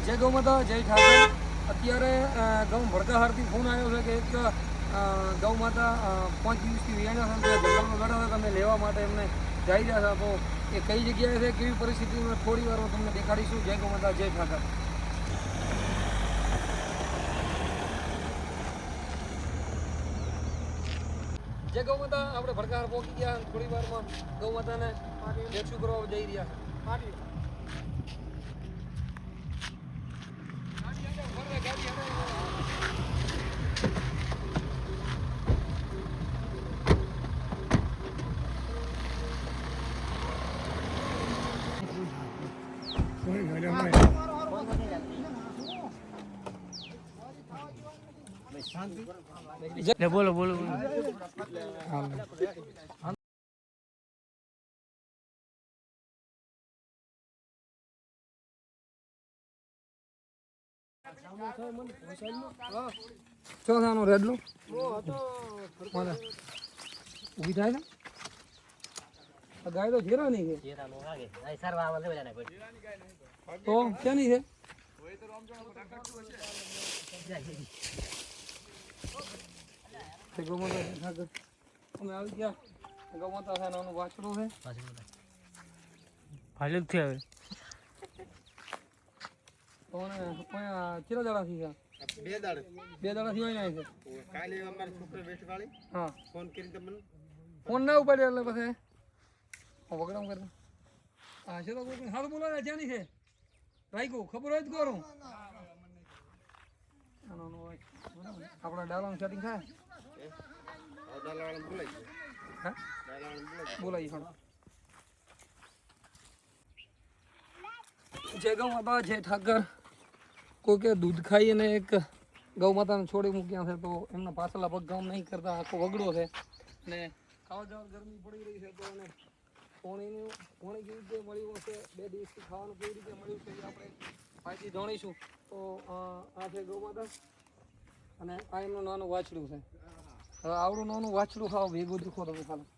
જય ગૌ માતા, જય ઠાકર. અત્યારે ગૌ ભડકાહારથી ફોન આવ્યો છે કે એક ગૌ માતા 5 દિવસથી વિયાણા છે, જંગલમાં બેઠા હતા, તમે લેવા માટે એમને જઈ રહ્યા હતા. તો એ કઈ જગ્યાએ છે, કેવી પરિસ્થિતિમાં થોડી વારમાં તમને દેખાડીશું. જય ગૌ માતા, જય ઠાકર. જય ગૌ માતા, આપણે ભડકાહાર પહોંચી ગયા. થોડી વારમાં ગૌ માતાને રેસ્ક્યુ કરવા જઈ રહ્યા છે. બોલો બોલો બોલો. ચોથાનો રેડલો ઉભી થાય ને ગાય તો ઘેરા નહીં છે તો ક્યાં નહીં છે. અમે આવી ગયા. ગૌ માતા છે, નાનું વાછડું છે. ફાઇલ થી આવે તો કેટલા દાડાથી છે? બે દાડાથી હોય ને છે. કાલે અમારે છોકરો વેચવાળી હા ફોન કરી તમને ફોન ના ઉપાડ્યો એટલે પછી વગડામ કરતા હા છે તો કોઈ સારું બોલાવે જ્યાંની છે રાઈકો ખબર હોય જ કરું આપણા ડાલાનું સેટિંગ થાય હા બોલાવી પણ. જય ગૌ માતા, જય ઠાકર. કોઈ કે દૂધ ખાઈ અને એક ગૌ માતાને છોડી મૂક્યા છે તો એમના પાછળના પગ કામ નહીં કરતા, આખો વગડો છે અને ખાવા જવા ગરમી પડી રહી છે તો એને પાણી કેવી રીતે મળ્યું હશે, 2 દિવસથી ખાવાનું કેવી રીતે મળ્યું છે એ આપણે માહિતી જાણીશું. તો આ છે ગૌ માતા અને આ એમનું નાનું વાછડું છે. હવે આવડું નાનું વાછડું ખાવ ભેગું દુખો તમે ખાલી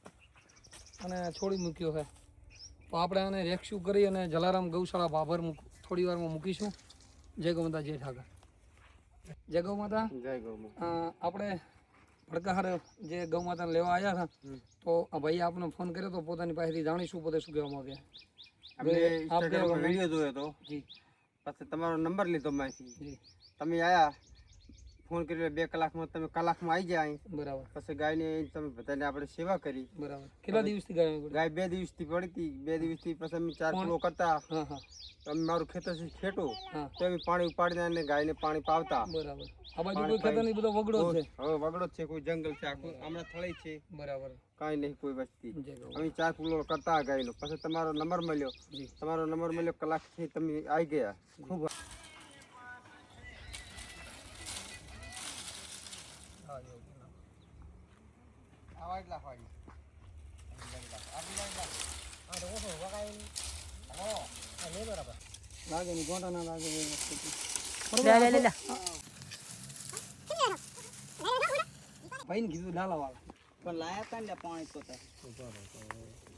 અને છોડી મૂક્યો છે તો આપણે આને રેસ્ક્યુ કરી અને જલારામ ગૌશાળા ભાભર થોડી વારમાં મૂકીશું. જય ગૌ માતા, જય ઠાકર. જય ગૌ માતા. જય ગૌ માતા. આપણે ભડકાહાર જે ગૌ માતાને લેવા આવ્યા હતા તો ભાઈ આપને ફોન કર્યો તો પોતાની પાસેથી જાણીશું પોતે શું કહેવા માંગે. આપણે વિડીયો જોયો તો જી પછી તમારો નંબર લીધો માહિતી જી તમે આયા ફોન કર્યો 2 કલાકમાં તમે કલાકમાં આવી જાય. બરાબર. પછી ગાયને તમે બધાને આપણે સેવા કરી. બરાબર. કેટલા દિવસથી ગાય ગાય 2 દિવસથી પડી હતી. 2 દિવસથી પછી અમે 4 કિલો કરતા. હા હા અમે મારું ખેતર છે ખેટું હા તો અમે પાણી ઉપાડીને અને ગાયને પાણી પાવતા. બરાબર. આ બાજુ કોઈ ખેતર નહીં, બધો વગડો છે. હવે વગડો જ છે, કોઈ જંગલ છે, આખું હમણાં થળી છે, બરાબર. કાંઈ નહીં કોઈ વસ્તી. જય ગૌ. અમે 4 કિલો કરતા ગાયનો. પછી તમારો નંબર મળ્યો. જી તમારો નંબર મળ્યો કલાકથી તમે આવી ગયા. ખૂબ લાગે નહીં, ગોટા ના લાગે એ વસ્તુ. ભાઈ ને કીધું ડાલા વાળા પણ લાયા તા ને પાણી તો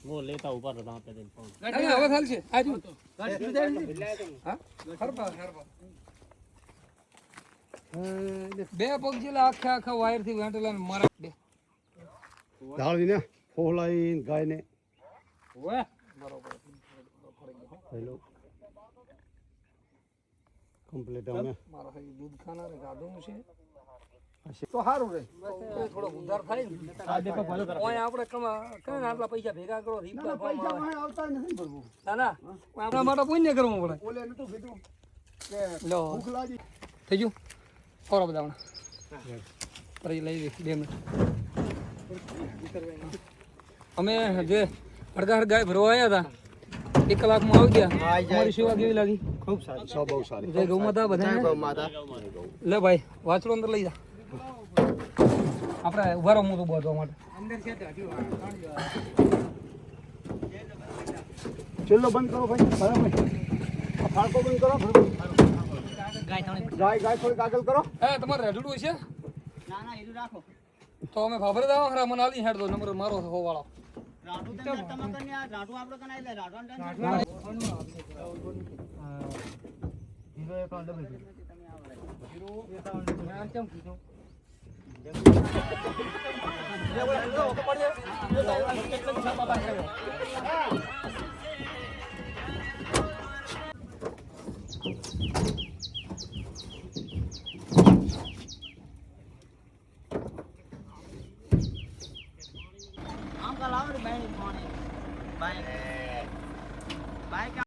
वो लेता ऊपर रहता पे दिन फोन હવે થાલ છે આજુ હા ખરપા બે પગ જેલા આખા વાયર થી વેંટેલા ને મારા બે ધાળીને ફોલાઈ ગાયને ઓએ બરોબર હેલો કમ્પ્લીટ અમે મારો હજી દૂધ ખાનાર ગાધું છે તો સારું રે થોડો ઉધાર થાય ને ઓય આપણે કઈ આટલા પૈસા ભેગા કરો રીપા આવતા નથી ભરવું. ના ના આપણા માટે પુણ્ય કરવું પડે. ઓલે નતું કીધું કે લો ભૂખ લાગી. થઈ ગયું ખોરો બધા પછી લઈ લઈ 2 મિનિટ. અમે જે ભડકાહાર ગાય ભરવા આવ્યા હતા 1 કલાકમાં આવી ગયા. અમારી સેવા કેવી લાગી? ખૂબ સારી. સો બહુ સારી. જય ગૌ માતા બધાને. ગૌ માતા. લે ભાઈ વાછડો અંદર લઈ જા. આપણે ઉભા રહો મોટું બાંધવા માટે. ચેલ્લો બંધ કરો ભાઈ બરાબર ફાળકો બંધ કરો ગાય થોડીક આગળ કરો. તમારે રેડું છે? ના ના એનું રાખો તો અમે ભાભરે દાવ ખરા મને આલી હેડ દો નંબર મારો હો વાળો રાડુ તમે કને રાડુ આપણે કને એટલે રાડુ મેં કેમ કીધું આમ કાલ આવે ને બાઈ પાણી બાઈક બાઈક